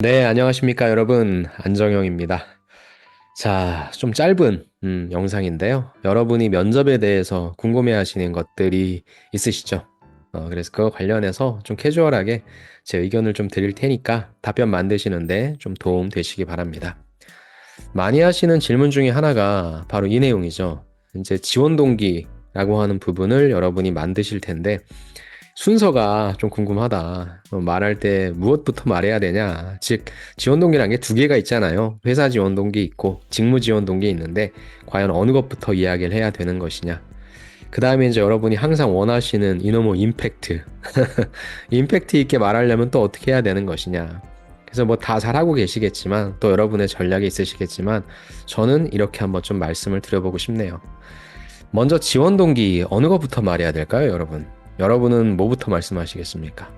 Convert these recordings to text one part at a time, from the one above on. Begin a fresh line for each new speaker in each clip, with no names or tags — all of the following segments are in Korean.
네, 안녕하십니까, 여러분. 안정형입니다. 자, 좀 짧은 영상인데요. 여러분이 면접에 대해서 궁금해 하시는 것들이 있으시죠? 그래서 그거 관련해서 좀 캐주얼하게 제 의견을 좀 드릴 테니까 답변 만드시는데 좀 도움 되시기 바랍니다. 많이 하시는 질문 중에 하나가 바로 이 내용이죠. 이제 지원 동기라고 하는 부분을 여러분이 만드실 텐데, 순서가 좀 궁금하다. 말할 때 무엇부터 말해야 되냐. 즉, 지원 동기라는 게 두 개가 있잖아요. 회사 지원 동기 있고 직무 지원 동기 있는데 과연 어느 것부터 이야기를 해야 되는 것이냐. 그 다음에 이제 여러분이 항상 원하시는 이노모 임팩트. 임팩트 있게 말하려면 또 어떻게 해야 되는 것이냐. 그래서 뭐 다 잘하고 계시겠지만 또 여러분의 전략이 있으시겠지만 저는 이렇게 한번 좀 말씀을 드려보고 싶네요. 먼저 지원 동기 어느 것부터 말해야 될까요, 여러분? 여러분은 뭐부터 말씀하시겠습니까?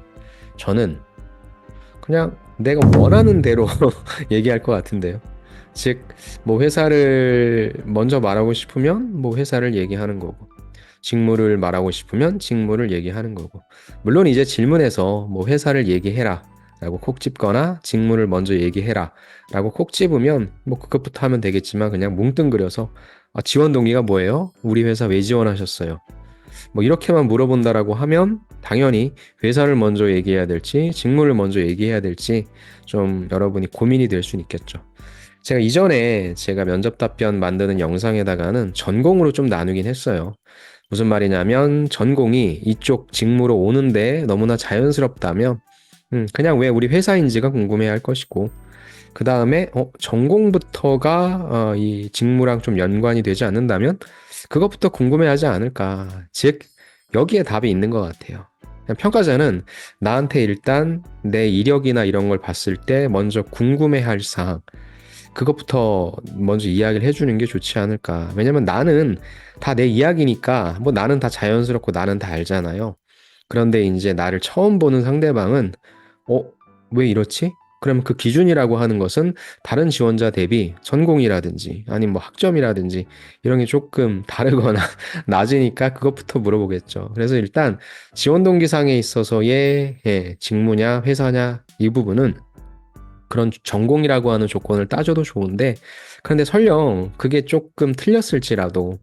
저는 그냥 내가 원하는 대로 얘기할 것 같은데요. 즉, 뭐 회사를 먼저 말하고 싶으면 뭐 회사를 얘기하는 거고, 직무를 말하고 싶으면 직무를 얘기하는 거고, 물론 이제 질문에서 뭐 회사를 얘기해라 라고 콕 집거나 직무를 먼저 얘기해라 라고 콕 집으면 뭐 그것부터 하면 되겠지만 그냥 뭉뚱그려서 지원 동기가 뭐예요? 우리 회사 왜 지원하셨어요? 뭐 이렇게만 물어본다라고 하면 당연히 회사를 먼저 얘기해야 될지 직무를 먼저 얘기해야 될지 좀 여러분이 고민이 될 수는 있겠죠. 제가 이전에 제가 면접 답변 만드는 영상에다가는 전공으로 좀 나누긴 했어요. 무슨 말이냐면 전공이 이쪽 직무로 오는데 너무나 자연스럽다면 그냥 왜 우리 회사인지가 궁금해할 것이고 그 다음에 전공부터가 이 직무랑 좀 연관이 되지 않는다면 그것부터 궁금해하지 않을까. 즉 여기에 답이 있는 것 같아요. 평가자는 나한테 일단 내 이력이나 이런 걸 봤을 때 먼저 궁금해할 사항 그것부터 먼저 이야기를 해주는 게 좋지 않을까. 왜냐면 나는 다 내 이야기니까 뭐 나는 다 자연스럽고 나는 다 알잖아요. 그런데 이제 나를 처음 보는 상대방은 어, 왜 이렇지? 그러면 그 기준이라고 하는 것은 다른 지원자 대비 전공이라든지 아니면 뭐 학점이라든지 이런 게 조금 다르거나 낮으니까 그것부터 물어보겠죠. 그래서 일단 지원 동기상에 있어서의 직무냐 회사냐 이 부분은 그런 전공이라고 하는 조건을 따져도 좋은데 그런데 설령 그게 조금 틀렸을지라도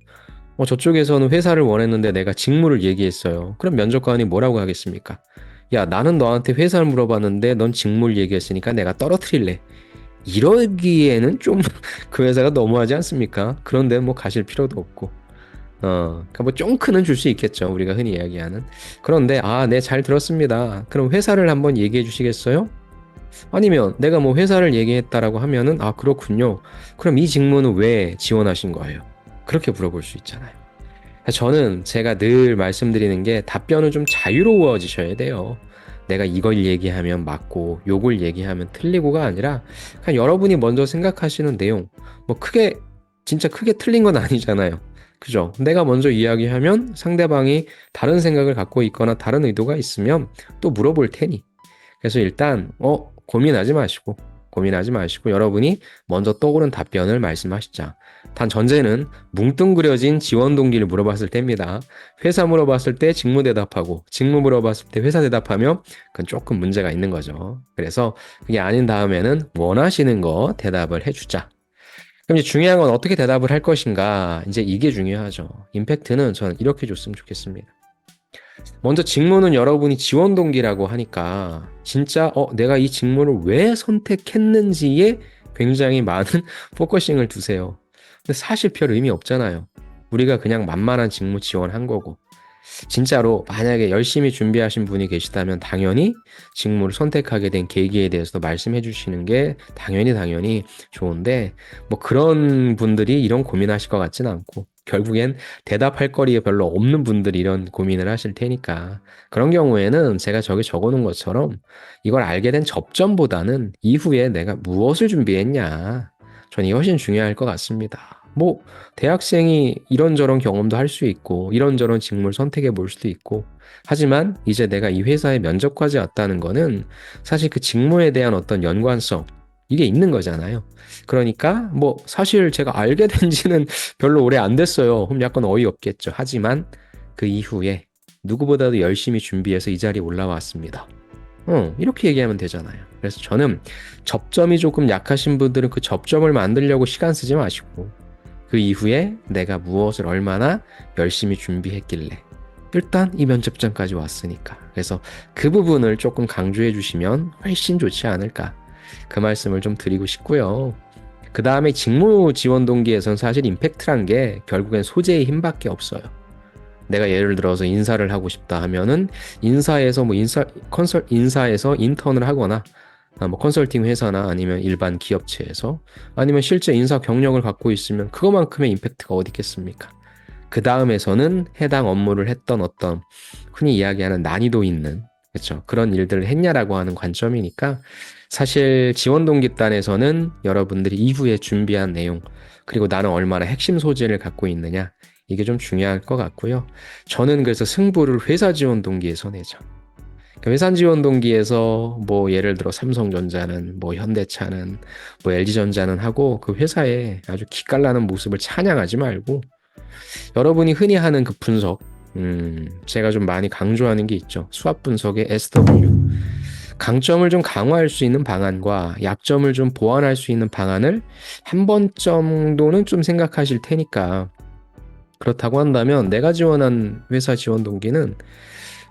저쪽에서는 회사를 원했는데 내가 직무를 얘기했어요. 그럼 면접관이 뭐라고 하겠습니까? 야, 나는 너한테 회사를 물어봤는데 넌 직무를 얘기했으니까 내가 떨어뜨릴래. 이러기에는 좀 그 회사가 너무하지 않습니까? 그런데 뭐 가실 필요도 없고. 그러니까 뭐 쫑크는 줄 수 있겠죠. 우리가 흔히 이야기하는. 그런데, 네, 잘 들었습니다. 그럼 회사를 한번 얘기해 주시겠어요? 아니면 내가 뭐 회사를 얘기했다라고 하면은, 그렇군요. 그럼 이 직무는 왜 지원하신 거예요? 그렇게 물어볼 수 있잖아요. 저는 제가 늘 말씀드리는 게 답변은 좀 자유로워지셔야 돼요. 내가 이걸 얘기하면 맞고 요걸 얘기하면 틀리고가 아니라 그냥 여러분이 먼저 생각하시는 내용 뭐 크게 진짜 크게 틀린 건 아니잖아요. 그죠? 내가 먼저 이야기하면 상대방이 다른 생각을 갖고 있거나 다른 의도가 있으면 또 물어볼 테니. 그래서 일단 고민하지 마시고 여러분이 먼저 떠오른 답변을 말씀하시자. 단 전제는 뭉뚱그려진 지원 동기를 물어봤을 때입니다. 회사 물어봤을 때 직무 대답하고 직무 물어봤을 때 회사 대답하면 그건 조금 문제가 있는 거죠. 그래서 그게 아닌 다음에는 원하시는 거 대답을 해주자. 그럼 이제 중요한 건 어떻게 대답을 할 것인가. 이제 이게 중요하죠. 임팩트는 저는 이렇게 줬으면 좋겠습니다. 먼저 직무는 여러분이 지원 동기라고 하니까 진짜 내가 이 직무를 왜 선택했는지에 굉장히 많은 포커싱을 두세요. 근데 사실 별 의미 없잖아요. 우리가 그냥 만만한 직무 지원한 거고. 진짜로 만약에 열심히 준비하신 분이 계시다면 당연히 직무를 선택하게 된 계기에 대해서도 말씀해 주시는 게 당연히 좋은데 뭐 그런 분들이 이런 고민하실 것 같지는 않고 결국엔 대답할 거리에 별로 없는 분들이 이런 고민을 하실 테니까 그런 경우에는 제가 저기 적어 놓은 것처럼 이걸 알게 된 접점보다는 이후에 내가 무엇을 준비했냐 전 이게 훨씬 중요할 것 같습니다. 뭐 대학생이 이런저런 경험도 할 수 있고 이런저런 직무를 선택해 볼 수도 있고 하지만 이제 내가 이 회사에 면접까지 왔다는 거는 사실 그 직무에 대한 어떤 연관성 이게 있는 거잖아요. 그러니까 뭐 사실 제가 알게 된 지는 별로 오래 안 됐어요. 그럼 약간 어이없겠죠. 하지만 그 이후에 누구보다도 열심히 준비해서 이 자리에 올라왔습니다. 이렇게 얘기하면 되잖아요. 그래서 저는 접점이 조금 약하신 분들은 그 접점을 만들려고 시간 쓰지 마시고 그 이후에 내가 무엇을 얼마나 열심히 준비했길래 일단 이 면접장까지 왔으니까. 그래서 그 부분을 조금 강조해 주시면 훨씬 좋지 않을까. 그 말씀을 좀 드리고 싶고요. 그 다음에 직무 지원 동기에선 사실 임팩트란 게 결국엔 소재의 힘밖에 없어요. 내가 예를 들어서 인사를 하고 싶다 하면은 인사에서 인사에서 인턴을 하거나 뭐 컨설팅 회사나 아니면 일반 기업체에서 아니면 실제 인사 경력을 갖고 있으면 그거만큼의 임팩트가 어디 있겠습니까? 그 다음에서는 해당 업무를 했던 어떤 흔히 이야기하는 난이도 있는 그렇죠. 그런 일들을 했냐라고 하는 관점이니까 사실 지원 동기단에서는 여러분들이 이후에 준비한 내용 그리고 나는 얼마나 핵심 소재를 갖고 있느냐 이게 좀 중요할 것 같고요. 저는 그래서 승부를 회사 지원 동기에서 내죠. 회사 지원 동기에서 뭐 예를 들어 삼성전자는 뭐 현대차는 뭐 LG전자는 하고 그 회사에 아주 기깔나는 모습을 찬양하지 말고 여러분이 흔히 하는 그 분석 제가 좀 많이 강조하는 게 있죠. 수압 분석의 SW 강점을 좀 강화할 수 있는 방안과 약점을 좀 보완할 수 있는 방안을 한 번 정도는 좀 생각하실 테니까 그렇다고 한다면 내가 지원한 회사 지원 동기는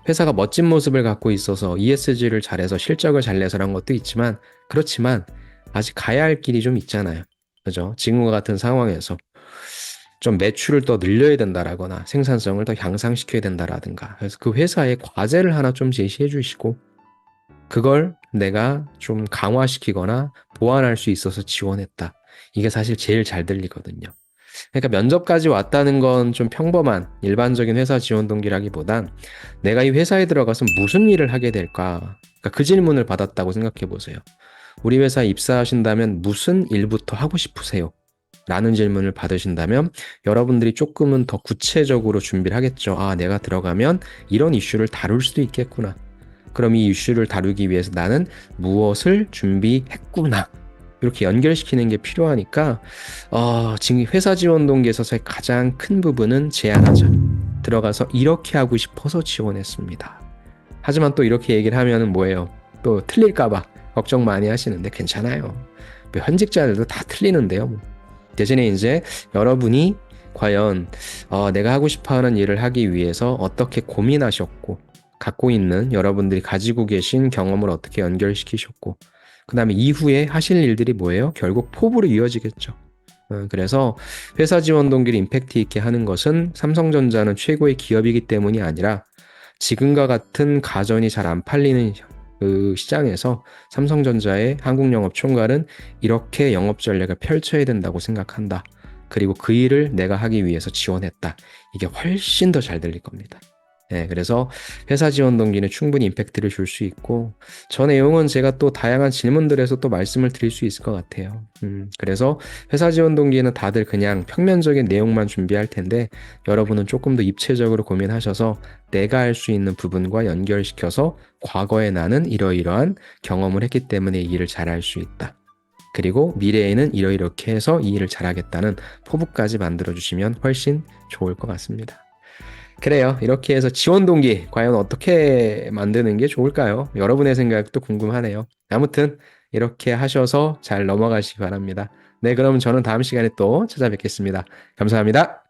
회사가 멋진 모습을 갖고 있어서 ESG를 잘해서 실적을 잘 내서란 것도 있지만 그렇지만 아직 가야 할 길이 좀 있잖아요. 그죠? 지금과 같은 상황에서 좀 매출을 더 늘려야 된다라거나 생산성을 더 향상시켜야 된다라든가 그래서 그 회사의 과제를 하나 좀 제시해 주시고 그걸 내가 좀 강화시키거나 보완할 수 있어서 지원했다. 이게 사실 제일 잘 들리거든요. 그러니까 면접까지 왔다는 건 좀 평범한 일반적인 회사 지원 동기라기보단 내가 이 회사에 들어가서 무슨 일을 하게 될까? 그러니까 그 질문을 받았다고 생각해 보세요. 우리 회사에 입사하신다면 무슨 일부터 하고 싶으세요? 라는 질문을 받으신다면 여러분들이 조금은 더 구체적으로 준비를 하겠죠. 아, 내가 들어가면 이런 이슈를 다룰 수도 있겠구나. 그럼 이 이슈를 다루기 위해서 나는 무엇을 준비했구나. 이렇게 연결시키는 게 필요하니까 지금 회사 지원 동기에서의 가장 큰 부분은 제안하자. 들어가서 이렇게 하고 싶어서 지원했습니다. 하지만 또 이렇게 얘기를 하면 뭐예요? 또 틀릴까봐 걱정 많이 하시는데 괜찮아요. 현직자들도 다 틀리는데요. 대신에 이제 여러분이 과연 내가 하고 싶어하는 일을 하기 위해서 어떻게 고민하셨고 갖고 있는 여러분들이 가지고 계신 경험을 어떻게 연결시키셨고 그 다음에 이후에 하실 일들이 뭐예요? 결국 포부로 이어지겠죠. 그래서 회사 지원 동기를 임팩트 있게 하는 것은 삼성전자는 최고의 기업이기 때문이 아니라 지금과 같은 가전이 잘 안 팔리는 그 시장에서 삼성전자의 한국영업총괄은 이렇게 영업 전략을 펼쳐야 된다고 생각한다. 그리고 그 일을 내가 하기 위해서 지원했다. 이게 훨씬 더 잘 들릴 겁니다. 네, 그래서 회사 지원 동기는 충분히 임팩트를 줄 수 있고 저 내용은 제가 또 다양한 질문들에서 또 말씀을 드릴 수 있을 것 같아요. 그래서 회사 지원 동기는 다들 그냥 평면적인 내용만 준비할 텐데 여러분은 조금 더 입체적으로 고민하셔서 내가 할 수 있는 부분과 연결시켜서 과거에 나는 이러이러한 경험을 했기 때문에 이 일을 잘할 수 있다. 그리고 미래에는 이러이렇게 해서 이 일을 잘하겠다는 포부까지 만들어주시면 훨씬 좋을 것 같습니다. 그래요. 이렇게 해서 지원 동기 과연 어떻게 만드는 게 좋을까요? 여러분의 생각도 궁금하네요. 아무튼 이렇게 하셔서 잘 넘어가시기 바랍니다. 네, 그럼 저는 다음 시간에 또 찾아뵙겠습니다. 감사합니다.